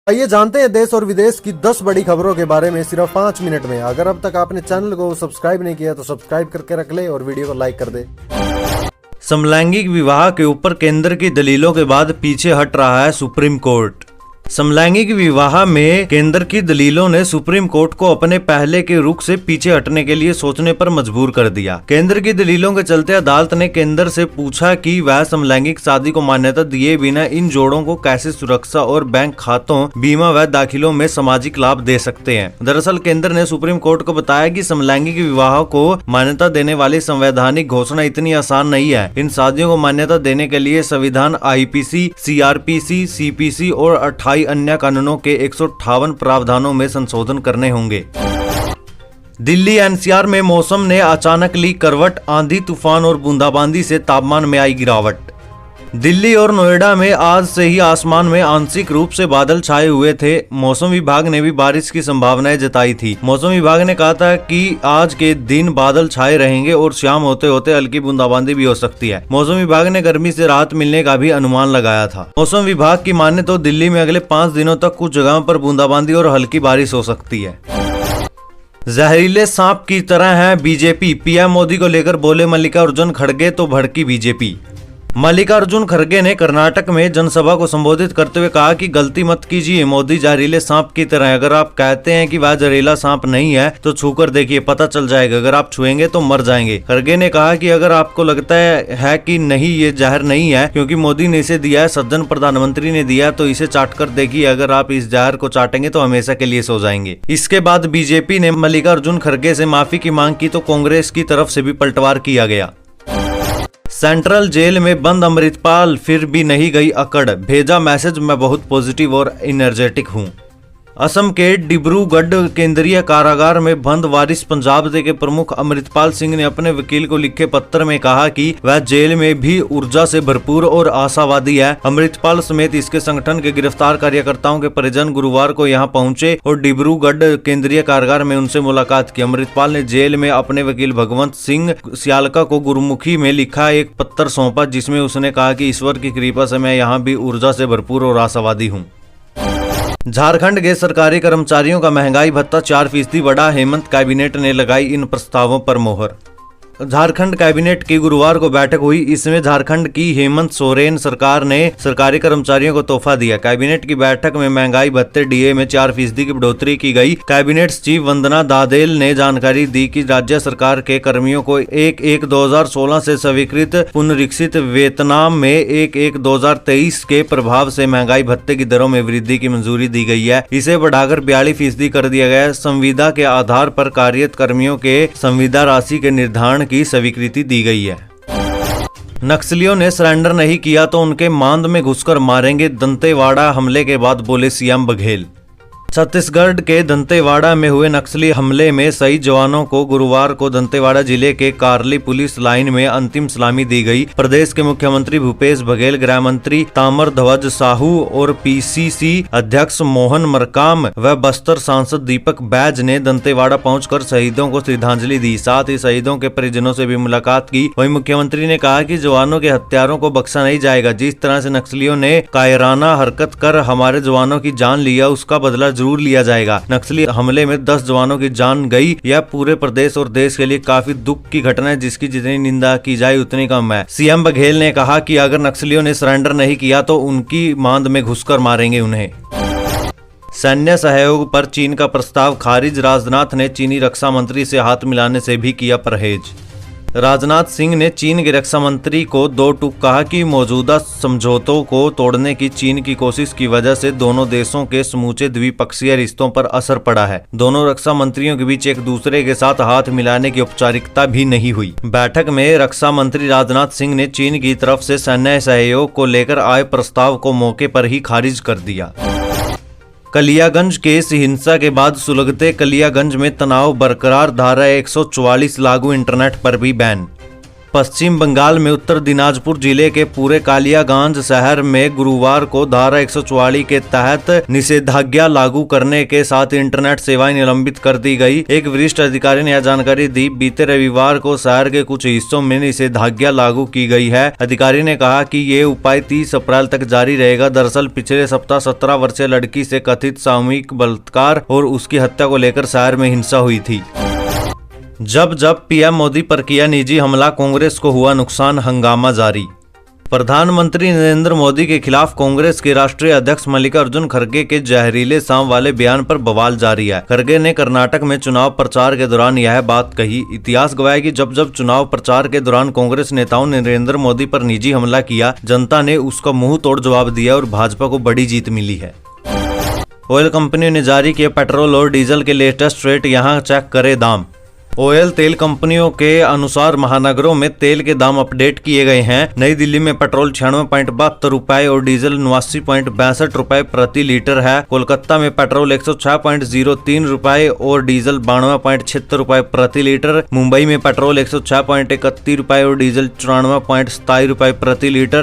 आइए जानते हैं देश और विदेश की 10 बड़ी खबरों के बारे में सिर्फ 5 मिनट में। अगर अब तक आपने चैनल को सब्सक्राइब नहीं किया तो सब्सक्राइब करके रख ले और वीडियो को लाइक कर दे। समलैंगिक विवाह के ऊपर केंद्र की दलीलों के बाद पीछे हट रहा है सुप्रीम कोर्ट। समलैंगिक विवाह में केंद्र की दलीलों ने सुप्रीम कोर्ट को अपने पहले के रुख से पीछे हटने के लिए सोचने पर मजबूर कर दिया। केंद्र की दलीलों के चलते अदालत ने केंद्र से पूछा कि वह समलैंगिक शादी को मान्यता दिए बिना इन जोड़ों को कैसे सुरक्षा और बैंक खातों, बीमा व दाखिलों में सामाजिक लाभ दे सकते हैं। दरअसल केंद्र ने सुप्रीम कोर्ट को बताया कि समलैंगिक विवाह को मान्यता देने वाली संवैधानिक घोषणा इतनी आसान नहीं है। इन शादियों को मान्यता देने के लिए संविधान, IPC, CRPC, CPC और 28 अन्य कानूनों के 158 प्रावधानों में संशोधन करने होंगे। दिल्ली NCR में मौसम ने अचानक ली करवट, आंधी तूफान और बूंदाबांदी से तापमान में आई गिरावट। दिल्ली और नोएडा में आज से ही आसमान में आंशिक रूप से बादल छाए हुए थे। मौसम विभाग ने भी बारिश की संभावनाएं जताई थी। मौसम विभाग ने कहा था कि आज के दिन बादल छाए रहेंगे और शाम होते होते हल्की बूंदाबांदी भी हो सकती है। मौसम विभाग ने गर्मी से राहत मिलने का भी अनुमान लगाया था। मौसम विभाग की माने तो दिल्ली में अगले 5 दिनों तक कुछ जगहों पर बूंदाबांदी और हल्की बारिश हो सकती है। जहरीले सांप की तरह है बीजेपी, PM मोदी को लेकर बोले मल्लिकार्जुन खड़गे तो भड़की बीजेपी। मल्लिकार्जुन खड़गे ने कर्नाटक में जनसभा को संबोधित करते हुए कहा कि गलती मत कीजिए, मोदी जहरीले सांप की तरह। अगर आप कहते हैं कि वह जहरीला सांप नहीं है तो छूकर देखिए, पता चल जाएगा। अगर आप छुएंगे तो मर जाएंगे। खड़गे ने कहा कि अगर आपको लगता है कि नहीं, ये जहर नहीं है क्योंकि मोदी ने इसे दिया है, सज्जन प्रधानमंत्री ने दिया, तो इसे चाट कर देखिए। अगर आप इस जहर को चाटेंगे तो हमेशा के लिए सो जाएंगे। इसके बाद बीजेपी ने मल्लिकार्जुन खड़गे से माफी की मांग की तो कांग्रेस की तरफ से भी पलटवार किया गया। सेंट्रल जेल में बंद अमृतपाल फिर भी नहीं गई अकड़, भेजा मैसेज, मैं बहुत पॉजिटिव और एनर्जेटिक हूं। असम के डिब्रूगढ़ केंद्रीय कारागार में बंद वारिस पंजाब के प्रमुख अमृतपाल सिंह ने अपने वकील को लिखे पत्र में कहा कि वह जेल में भी ऊर्जा से भरपूर और आशावादी है। अमृतपाल समेत इसके संगठन के गिरफ्तार कार्यकर्ताओं के परिजन गुरुवार को यहां पहुंचे और डिब्रूगढ़ केंद्रीय कारागार में उनसे मुलाकात की। अमृतपाल ने जेल में अपने वकील भगवंत सिंह सियालका को गुरुमुखी में लिखा एक पत्र सौंपा, जिसमें उसने कहा कि ईश्वर की कृपा से मैं यहाँ भी ऊर्जा से भरपूर और आशावादी हूँ। झारखंड के सरकारी कर्मचारियों का महंगाई भत्ता 4% बढ़ा, हेमंत कैबिनेट ने लगाई इन प्रस्तावों पर मोहर। झारखंड कैबिनेट की गुरुवार को बैठक हुई। इसमें झारखंड की हेमंत सोरेन सरकार ने सरकारी कर्मचारियों को तोहफा दिया। कैबिनेट की बैठक में महंगाई भत्ते DA में 4% की बढ़ोतरी की गई। कैबिनेट सचिव वंदना दादेल ने जानकारी दी कि राज्य सरकार के कर्मियों को 1/1/2016 से स्वीकृत पुनरीक्षित वेतनमान में 1/1/2023 के प्रभाव से महंगाई भत्ते की दरों में वृद्धि की मंजूरी दी गई है। इसे बढ़ाकर 42% कर दिया गया है। संविदा के आधार पर कार्यरत कर्मियों के संविदा राशि के निर्धारण की स्वीकृति दी गई है। नक्सलियों ने सरेंडर नहीं किया तो उनके मांद में घुसकर मारेंगे, दंतेवाड़ा हमले के बाद बोले CM बघेल। छत्तीसगढ़ के दंतेवाड़ा में हुए नक्सली हमले में शहीद जवानों को गुरुवार को दंतेवाड़ा जिले के कार्ली पुलिस लाइन में अंतिम सलामी दी गई। प्रदेश के मुख्यमंत्री भूपेश बघेल, गृह मंत्री ताम्रध्वज साहू और PCC अध्यक्ष मोहन मरकाम व बस्तर सांसद दीपक बैज ने दंतेवाड़ा पहुंचकर शहीदों को श्रद्धांजलि दी। साथ ही शहीदों के परिजनों से भी मुलाकात की। वहीं मुख्यमंत्री ने कहा कि जवानों के हत्यारों को बख्शा नहीं जाएगा। जिस तरह से नक्सलियों ने कायराना हरकत कर हमारे जवानों की जान लिया, उसका बदला जरूर लिया जाएगा। नक्सली हमले में 10 जवानों की जान गई। यह पूरे प्रदेश और देश के लिए काफी दुख की घटना है, जिसकी जितनी निंदा की जाए उतनी कम है। CM बघेल ने कहा कि अगर नक्सलियों ने सरेंडर नहीं किया तो उनकी मांद में घुसकर मारेंगे उन्हें। सैन्य सहयोग पर चीन का प्रस्ताव खारिज, राजनाथ ने चीनी रक्षा मंत्री से हाथ मिलाने से भी किया परहेज। राजनाथ सिंह ने चीन के रक्षा मंत्री को दो टूक कहा कि मौजूदा समझौतों को तोड़ने की चीन की कोशिश की वजह से दोनों देशों के समूचे द्विपक्षीय रिश्तों पर असर पड़ा है। दोनों रक्षा मंत्रियों के बीच एक दूसरे के साथ हाथ मिलाने की औपचारिकता भी नहीं हुई। बैठक में रक्षा मंत्री राजनाथ सिंह ने चीन की तरफ से सैन्य सहयोग को लेकर आए प्रस्ताव को मौके पर ही खारिज कर दिया। कलियागंज केस हिंसा के बाद सुलगते कलियागंज में तनाव बरकरार, धारा 144 लागू, इंटरनेट पर भी बैन। पश्चिम बंगाल में उत्तर दिनाजपुर जिले के पूरे कालियागंज शहर में गुरुवार को धारा 144 के तहत निषेधाज्ञा लागू करने के साथ इंटरनेट सेवाएं निलंबित कर दी गई। एक वरिष्ठ अधिकारी ने यह जानकारी दी। बीते रविवार को शहर के कुछ हिस्सों में निषेधाज्ञा लागू की गई है। अधिकारी ने कहा कि ये उपाय 30 अप्रैल तक जारी रहेगा। दरअसल पिछले सप्ताह 17 वर्षीय लड़की से कथित सामूहिक बलात्कार और उसकी हत्या को लेकर शहर में हिंसा हुई थी। जब पीएम मोदी पर किया निजी हमला, कांग्रेस को हुआ नुकसान, हंगामा जारी। प्रधानमंत्री नरेंद्र मोदी के खिलाफ कांग्रेस के राष्ट्रीय अध्यक्ष मल्लिकार्जुन खड़गे के जहरीले सांप वाले बयान पर बवाल जारी है। खड़गे ने कर्नाटक में चुनाव प्रचार के दौरान यह बात कही। इतिहास गवाह है कि जब चुनाव प्रचार के दौरान कांग्रेस नेताओं ने नरेंद्र मोदी पर निजी हमला किया, जनता ने उसका मुंह तोड़ जवाब दिया और भाजपा को बड़ी जीत मिली है। ऑयल कंपनी ने जारी किया पेट्रोल और डीजल के लेटेस्ट रेट, यहाँ चेक करें दाम। ऑयल तेल कंपनियों के अनुसार महानगरों में तेल के दाम अपडेट किए गए हैं। नई दिल्ली में पेट्रोल 96.72 रुपए और डीजल 89.62 रुपए प्रति लीटर है। कोलकाता में पेट्रोल 106.03 रुपए और डीजल 92.76 रुपए प्रति लीटर। मुंबई में पेट्रोल 106.31 रुपए और डीजल 94.27 रुपए प्रति लीटर।